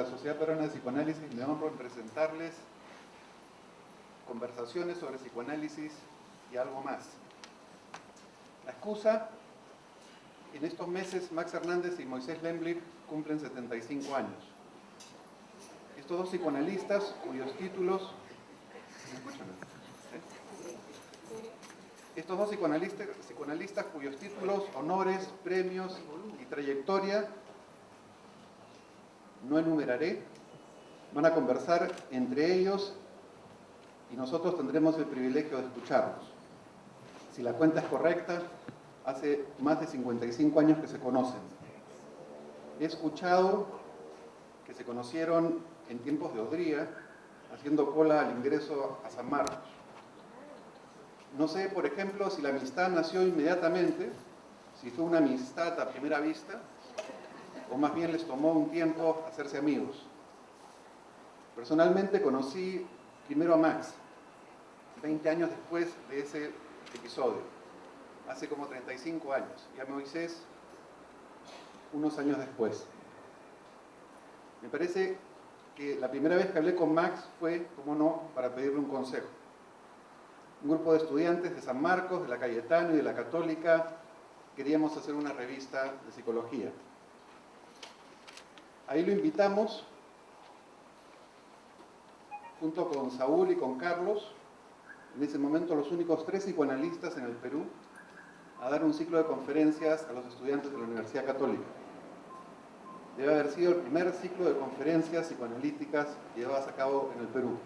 Sociedad Peruana de Psicoanálisis me honro en presentarles conversaciones sobre psicoanálisis y algo más. La excusa: en estos meses Max Hernández y Moisés Lemblick cumplen 75 años. Estos dos psicoanalistas cuyos títulos... Estos dos psicoanalistas cuyos títulos, honores, premios y trayectoria no enumeraré, van a conversar entre ellos y nosotros tendremos el privilegio de escucharlos. Si la cuenta es correcta, hace más de 55 años que se conocen. He escuchado que se conocieron en tiempos de Odría, haciendo cola al ingreso a San Marcos. No sé, por ejemplo, si la amistad nació inmediatamente, si fue una amistad a primera vista, o más bien les tomó un tiempo hacerse amigos. Personalmente conocí primero a Max, 20 años después de ese episodio, hace como 35 años, y a Moisés unos años después. Me parece que la primera vez que hablé con Max fue, como no, para pedirle un consejo. Un grupo de estudiantes de San Marcos, de la Cayetano y de la Católica queríamos hacer una revista de psicología. Ahí lo invitamos, junto con Saúl y con Carlos, en ese momento los únicos 3 psicoanalistas en el Perú, a dar un ciclo de conferencias a los estudiantes de la Universidad Católica. Debe haber sido el primer ciclo de conferencias psicoanalíticas llevadas a cabo en el Perú.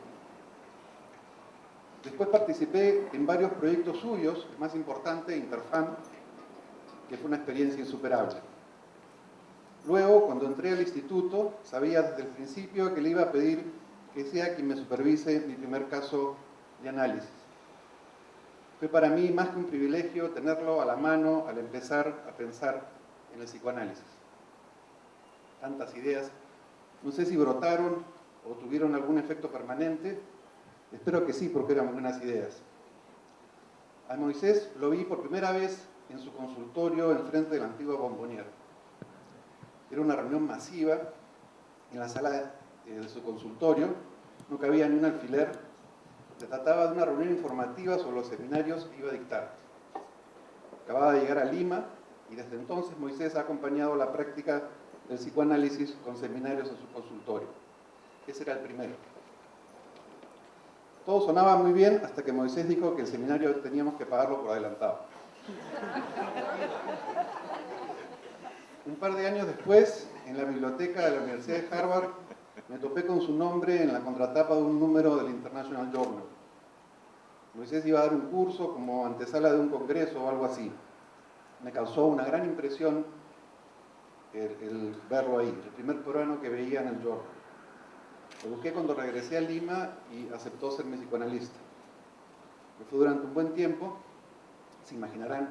Después participé en varios proyectos suyos, el más importante, Interfam, que fue una experiencia insuperable. Luego, cuando entré al instituto, sabía desde el principio que le iba a pedir que sea quien me supervise mi primer caso de análisis. Fue para mí más que un privilegio tenerlo a la mano al empezar a pensar en el psicoanálisis. Tantas ideas, no sé si brotaron o tuvieron algún efecto permanente. Espero que sí, porque eran buenas ideas. A Moisés lo vi por primera vez en su consultorio enfrente de la antigua Bomboniera. Era una reunión masiva en la sala de su consultorio, no cabía ni un alfiler. Se trataba de una reunión informativa sobre los seminarios que iba a dictar. Acababa de llegar a Lima y desde entonces Moisés ha acompañado la práctica del psicoanálisis con seminarios en su consultorio. Ese era el primero. Todo sonaba muy bien hasta que Moisés dijo que el seminario teníamos que pagarlo por adelantado. Un par de años después, en la biblioteca de la Universidad de Harvard, me topé con su nombre en la contratapa de un número del International Journal. Moisés iba a dar un curso como antesala de un congreso o algo así. Me causó una gran impresión el verlo ahí, el primer peruano que veía en el journal. Lo busqué cuando regresé a Lima y aceptó ser mi psicoanalista. Me fue durante un buen tiempo. Se imaginarán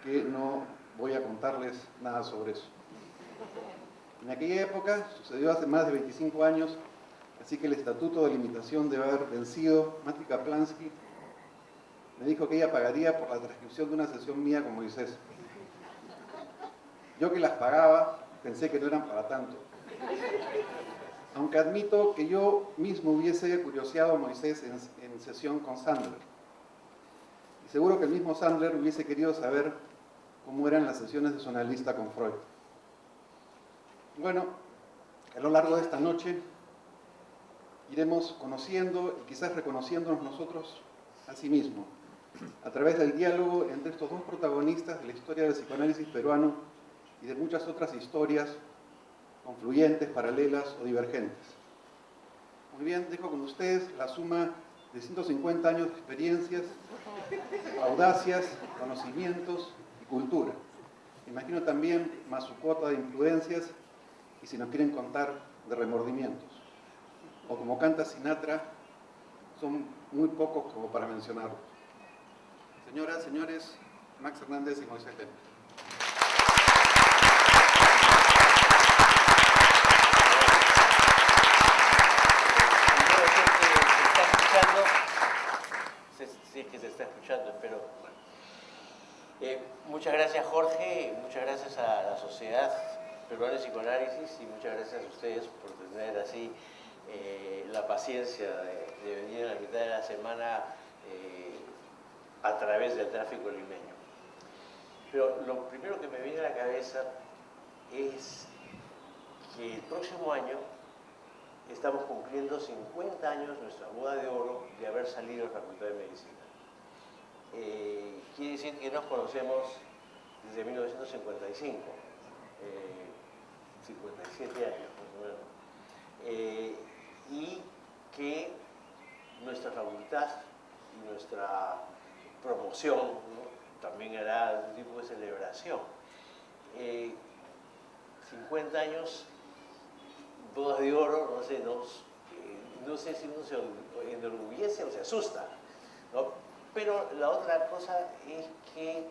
que no voy a contarles nada sobre eso. En aquella época, sucedió hace más de 25 años, así que el estatuto de limitación debe haber vencido. Mati Kaplansky me dijo que ella pagaría por la transcripción de una sesión mía con Moisés. Yo, que las pagaba, pensé que no eran para tanto. Aunque admito que yo mismo hubiese curioseado a Moisés en sesión con Sandler. Y seguro que el mismo Sandler hubiese querido saber cómo eran las sesiones de su analista con Freud. Bueno, a lo largo de esta noche iremos conociendo y quizás reconociéndonos nosotros a sí mismos, a través del diálogo entre estos dos protagonistas de la historia del psicoanálisis peruano y de muchas otras historias confluyentes, paralelas o divergentes. Muy bien, dejo con ustedes la suma de 150 años de experiencias, audacias, conocimientos y cultura. Imagino también más su cuota de influencias y, si nos quieren contar, de remordimientos. O como canta Sinatra, son muy pocos como para mencionarlos. Señoras, señores, Max Hernández y Moisés Lemblick. Sí, que se está escuchando, espero. Muchas gracias, Jorge, muchas gracias a la sociedad peruano de psicoanálisis, y muchas gracias a ustedes por tener así la paciencia de venir en la mitad de la semana a través del tráfico limeño. Pero lo primero que me viene a la cabeza es que el próximo año estamos cumpliendo 50 años, nuestra boda de oro, de haber salido de la Facultad de Medicina. Quiere decir que nos conocemos desde 1955, 57 años más o menos, y que nuestra facultad y nuestra promoción, ¿no?, también era un tipo de celebración. 50 años, bodas de oro, no sé, no sé si uno se enorgullece o se asusta, ¿no? Pero la otra cosa es que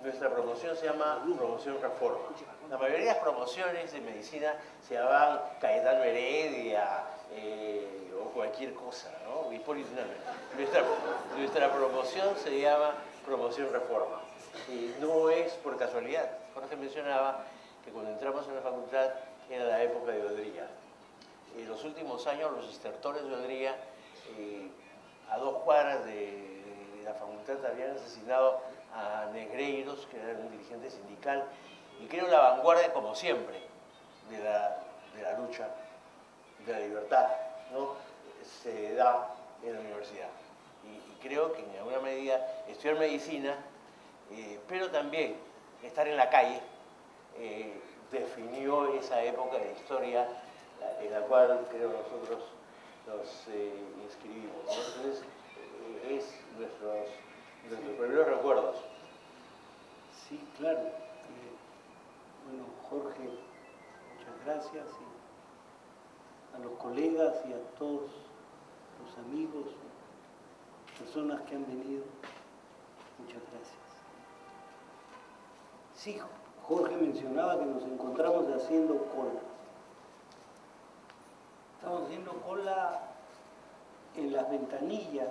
nuestra promoción se llama Promoción Reforma. La mayoría de las promociones de medicina se llamaban Cayetano Heredia o cualquier cosa, ¿no? Hipólito Unanue. Nuestra promoción se llama Promoción Reforma. Y no es por casualidad. Jorge mencionaba que cuando entramos en la facultad era la época de Odría. En los últimos años los estertores de Odría, a 2 cuadras de la facultad, habían asesinado a Negreiros, que era un dirigente sindical, y creo la vanguardia, como siempre, de la lucha de la libertad, ¿no?, se da en la universidad. Y creo que en alguna medida estudiar medicina, pero también estar en la calle, definió esa época de historia en la cual creo nosotros nos inscribimos, ¿no? Entonces, es nuestros primeros recuerdos. Sí, claro. Bueno, Jorge, muchas gracias, y a los colegas y a todos los amigos, personas que han venido, muchas gracias. Sí, Jorge mencionaba que nos encontramos haciendo cola. Estamos haciendo cola en las ventanillas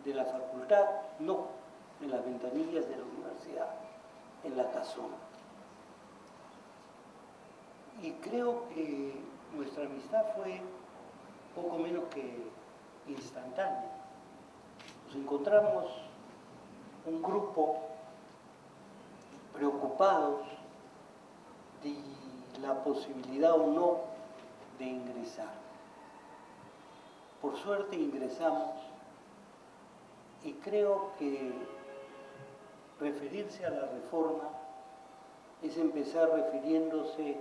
de la facultad, no, en las ventanillas de la universidad, en la casona. Y creo que nuestra amistad fue poco menos que instantánea. Nos encontramos un grupo preocupados de la posibilidad o no de ingresar. Por suerte ingresamos, y creo que referirse a la reforma es empezar refiriéndose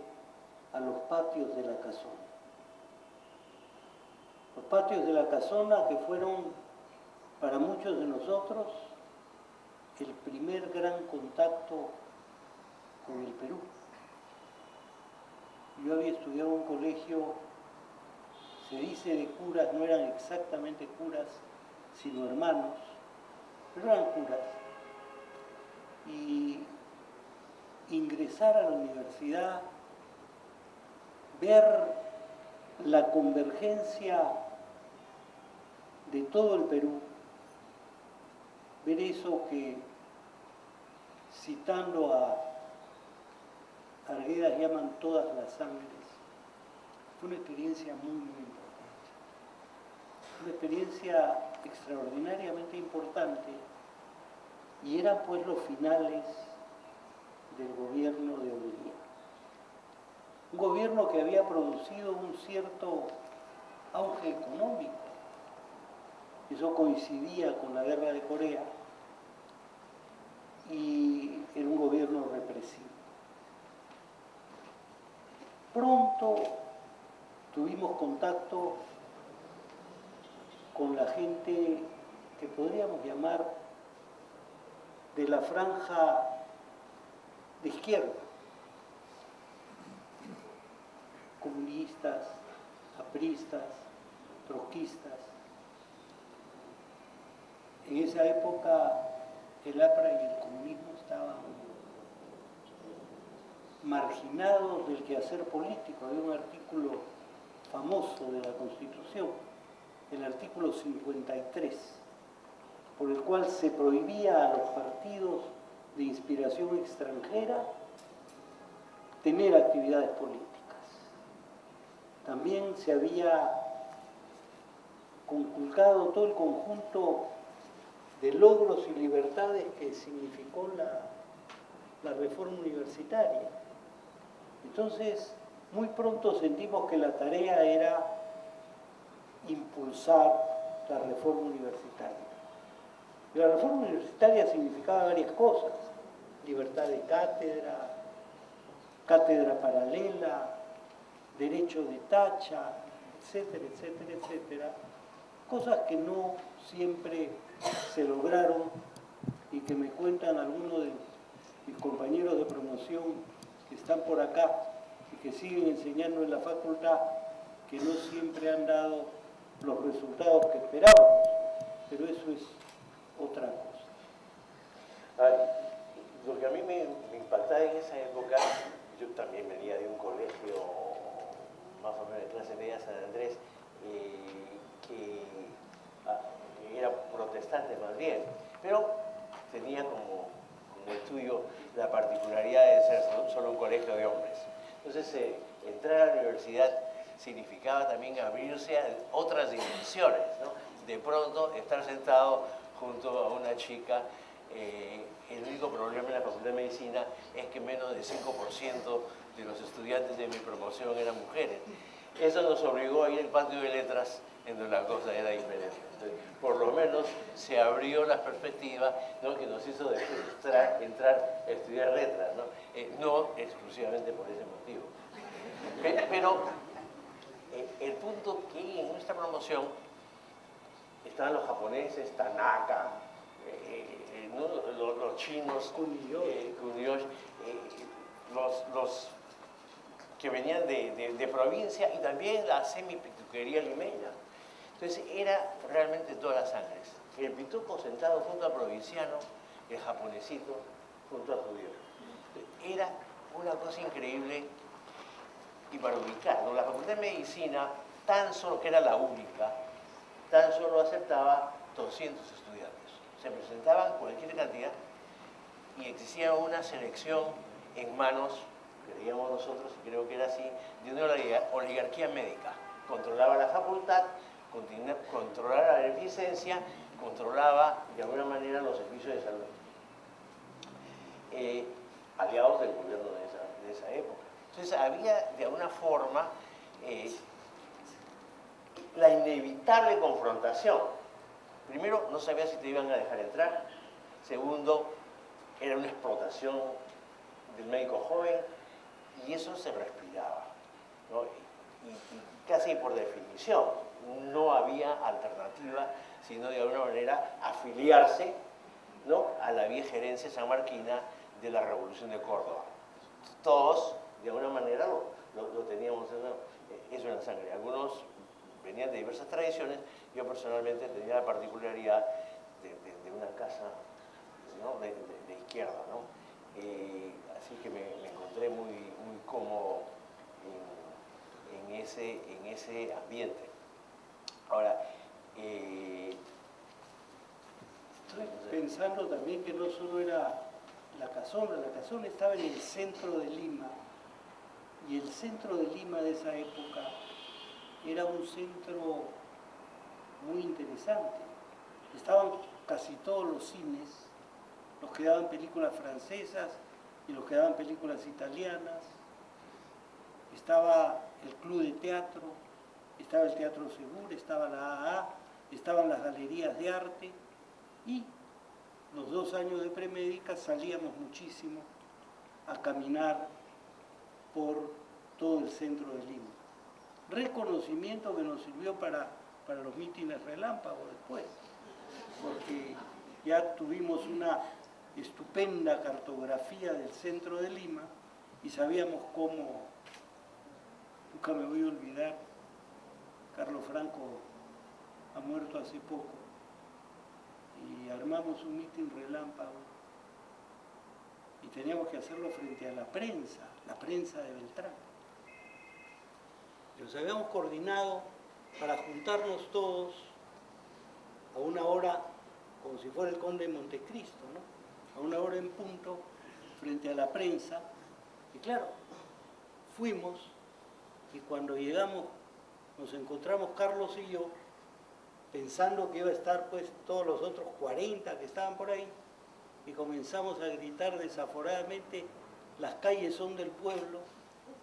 a los patios de la casona. Los patios de la casona, que fueron para muchos de nosotros el primer gran contacto con el Perú. Yo había estudiado en un colegio, se dice de curas, no eran exactamente curas, sino hermanos, pero eran curas. Y ingresar a la universidad, ver la convergencia de todo el Perú, ver eso que, citando a Arguedas, llaman todas las sangres, fue una experiencia muy, muy importante. Una experiencia extraordinariamente importante, y eran pues los finales del gobierno de Odría. Un gobierno que había producido un cierto auge económico. Eso coincidía con la guerra de Corea, y era un gobierno represivo. Pronto tuvimos contacto con la gente que podríamos llamar de la franja de izquierda, comunistas, apristas, trotskistas. En esa época el APRA y el comunismo estaban marginados del quehacer político. Había un artículo famoso de la Constitución, el artículo 53, por el cual se prohibía a los partidos de inspiración extranjera tener actividades políticas. También se había conculcado todo el conjunto de logros y libertades que significó la reforma universitaria. Entonces, muy pronto sentimos que la tarea era impulsar la reforma universitaria. Y la reforma universitaria significaba varias cosas: libertad de cátedra, cátedra paralela, derecho de tacha, etcétera, etcétera, etcétera. Cosas que no siempre se lograron y que me cuentan algunos de mis compañeros de promoción que están por acá y que siguen enseñando en la facultad, que no siempre han dado los resultados que esperábamos, pero eso es otra cosa. Lo que a mí me impactaba en esa época, yo también venía de un colegio más o menos de clase media, San Andrés, que era protestante más bien, pero tenía como el tuyo la particularidad de ser solo un colegio de hombres. Entonces, entrar a la universidad significaba también abrirse a otras dimensiones, ¿no? De pronto, estar sentado junto a una chica, el único problema en la Facultad de Medicina es que menos del 5% de los estudiantes de mi promoción eran mujeres. Eso nos obligó a ir al patio de letras, en donde la cosa era diferente. Entonces, por lo menos se abrió la perspectiva, ¿no?, que nos hizo entrar a estudiar letras, ¿no? No exclusivamente por ese motivo. Pero el punto que en nuestra promoción estaban los japoneses, Tanaka, ¿no?, los chinos, Kuniyoshi, los que venían de provincia, y también la semipituquería limeña. Entonces era realmente todas las sangres. El pituco sentado junto al provinciano, el japonesito junto al judío. Era una cosa increíble. Y para ubicar, ¿no?, la Facultad de Medicina, tan solo, que era la única, tan solo aceptaba 200 estudiantes. Se presentaban cualquier cantidad y existía una selección en manos, creíamos nosotros, y creo que era así, de una oligarquía médica. Controlaba la facultad, controlaba la beneficencia, controlaba de alguna manera los servicios de salud. Aliados del gobierno de esa época. Entonces había de alguna forma la inevitable confrontación. Primero, no sabías si te iban a dejar entrar. Segundo, era una explotación del médico joven, y eso se respiraba, ¿no? Y casi por definición no había alternativa sino de alguna manera afiliarse, ¿no?, a la vieja herencia sanmarquina de la Revolución de Córdoba. Todos de alguna manera lo teníamos eso en la sangre. Algunos venían de diversas tradiciones. Yo personalmente tenía la particularidad de una casa, ¿no?, de izquierda, ¿no? Así que me encontré muy cómodo en ese ambiente. Ahora, pensando también que no solo era la casona estaba en el centro de Lima, y el centro de Lima de esa época era un centro muy interesante. Estaban casi todos los cines, los que daban películas francesas y los que daban películas italianas. Estaba el club de teatro, estaba el Teatro Segura, estaba la AA, estaban las galerías de arte, y los 2 años de premédica salíamos muchísimo a caminar por todo el centro de Lima. Reconocimiento que nos sirvió para los mítines relámpagos después, porque ya tuvimos una estupenda cartografía del centro de Lima y sabíamos cómo, nunca me voy a olvidar, Carlos Franco ha muerto hace poco, y armamos un mitin relámpago y teníamos que hacerlo frente a la prensa de Beltrán. Nos habíamos coordinado para juntarnos todos a una hora, como si fuera el Conde de Montecristo, ¿no?, a una hora en punto, frente a la prensa. Y claro, fuimos y cuando llegamos nos encontramos Carlos y yo pensando que iba a estar pues todos los otros 40 que estaban por ahí y comenzamos a gritar desaforadamente: las calles son del pueblo,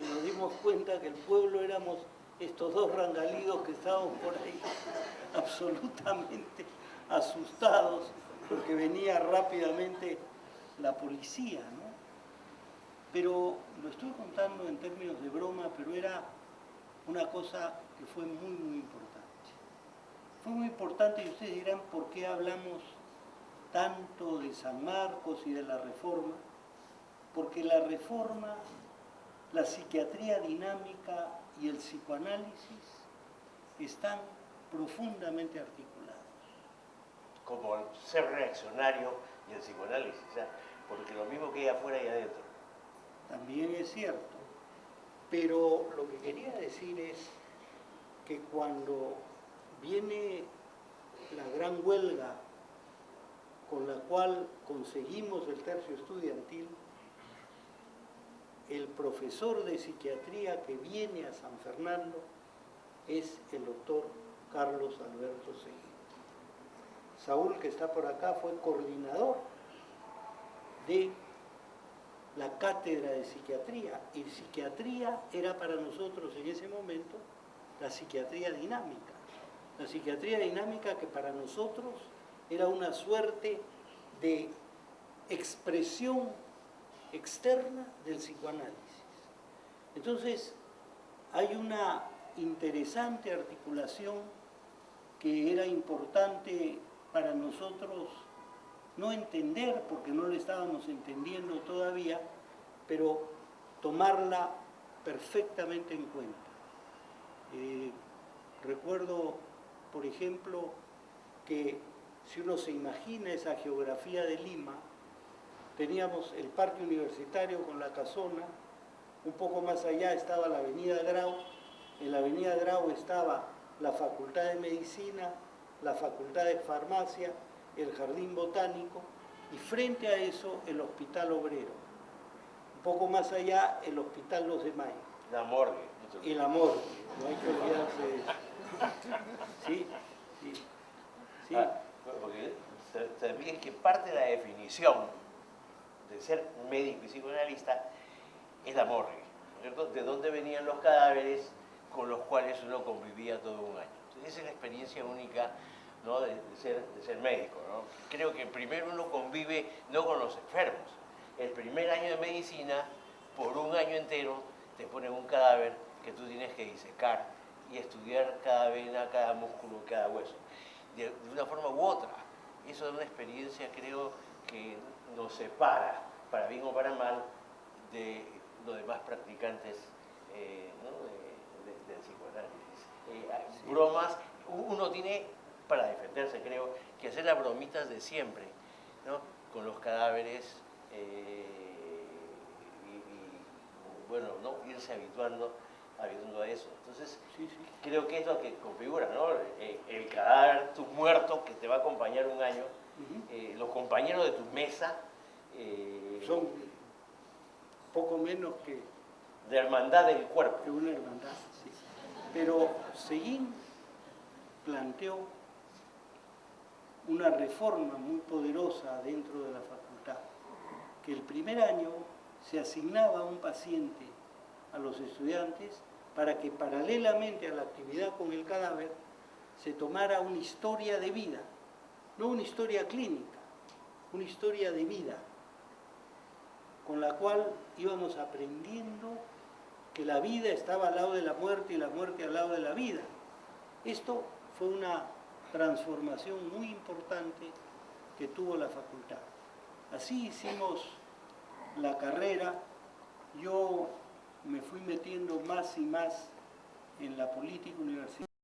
y nos dimos cuenta que el pueblo éramos estos dos rangalidos que estábamos por ahí absolutamente asustados porque venía rápidamente la policía, ¿no? Pero lo estoy contando en términos de broma, pero era una cosa que fue muy, muy importante. Fue muy importante y ustedes dirán por qué hablamos tanto de San Marcos y de la Reforma. Porque la Reforma, la psiquiatría dinámica y el psicoanálisis están profundamente articulados. Como el ser reaccionario y el psicoanálisis, ¿eh? Porque lo mismo que hay afuera y adentro. También es cierto, pero lo que quería decir es que cuando viene la gran huelga con la cual conseguimos el tercio estudiantil, el profesor de psiquiatría que viene a San Fernando es el doctor Carlos Alberto Seguí. Saúl, que está por acá, fue coordinador de la cátedra de psiquiatría, y psiquiatría era para nosotros en ese momento la psiquiatría dinámica. La psiquiatría dinámica que para nosotros era una suerte de expresión externa del psicoanálisis. Entonces, hay una interesante articulación que era importante para nosotros no entender, porque no la estábamos entendiendo todavía, pero tomarla perfectamente en cuenta. Recuerdo, por ejemplo, que si uno se imagina esa geografía de Lima, teníamos el parque universitario con la casona, un poco más allá estaba la avenida Grau, en la avenida Grau estaba la Facultad de Medicina, la Facultad de Farmacia, el Jardín Botánico, y frente a eso el Hospital Obrero. Un poco más allá el Hospital 2 de Mayo. La morgue. Y la morgue, no hay que olvidarse de eso. Sí, sí, sí. Porque también que parte de la definición de ser médico y psicoanalista es la morgue, ¿cierto? De dónde venían los cadáveres con los cuales uno convivía todo un año. Entonces, esa es la experiencia única, ¿no? de ser médico, ¿no? Creo que primero uno convive no con los enfermos. El primer año de medicina, por un año entero, te ponen un cadáver que tú tienes que disecar y estudiar cada vena, cada músculo, cada hueso, de una forma u otra. Eso es una experiencia, creo, que nos separa, para bien o para mal, de los demás practicantes, ¿no? del psicoanálisis. Sí. Bromas, uno tiene, para defenderse creo, que hacer las bromitas de siempre, ¿no? Con los cadáveres y bueno, ¿no? Irse habituando a eso. Entonces, Sí, sí. creo que es lo que configura, ¿no? El cadáver, tu muerto, que te va a acompañar un año, los compañeros de tu mesa, Son poco menos que de hermandad del cuerpo. una hermandad, sí. Pero Seguín planteó una reforma muy poderosa dentro de la facultad, que el primer año se asignaba un paciente a los estudiantes para que paralelamente a la actividad con el cadáver se tomara una historia de vida, no una historia clínica, una historia de vida, con la cual íbamos aprendiendo que la vida estaba al lado de la muerte y la muerte al lado de la vida. Esto fue una transformación muy importante que tuvo la facultad. Así hicimos la carrera. Yo me fui metiendo más y más en la política universitaria.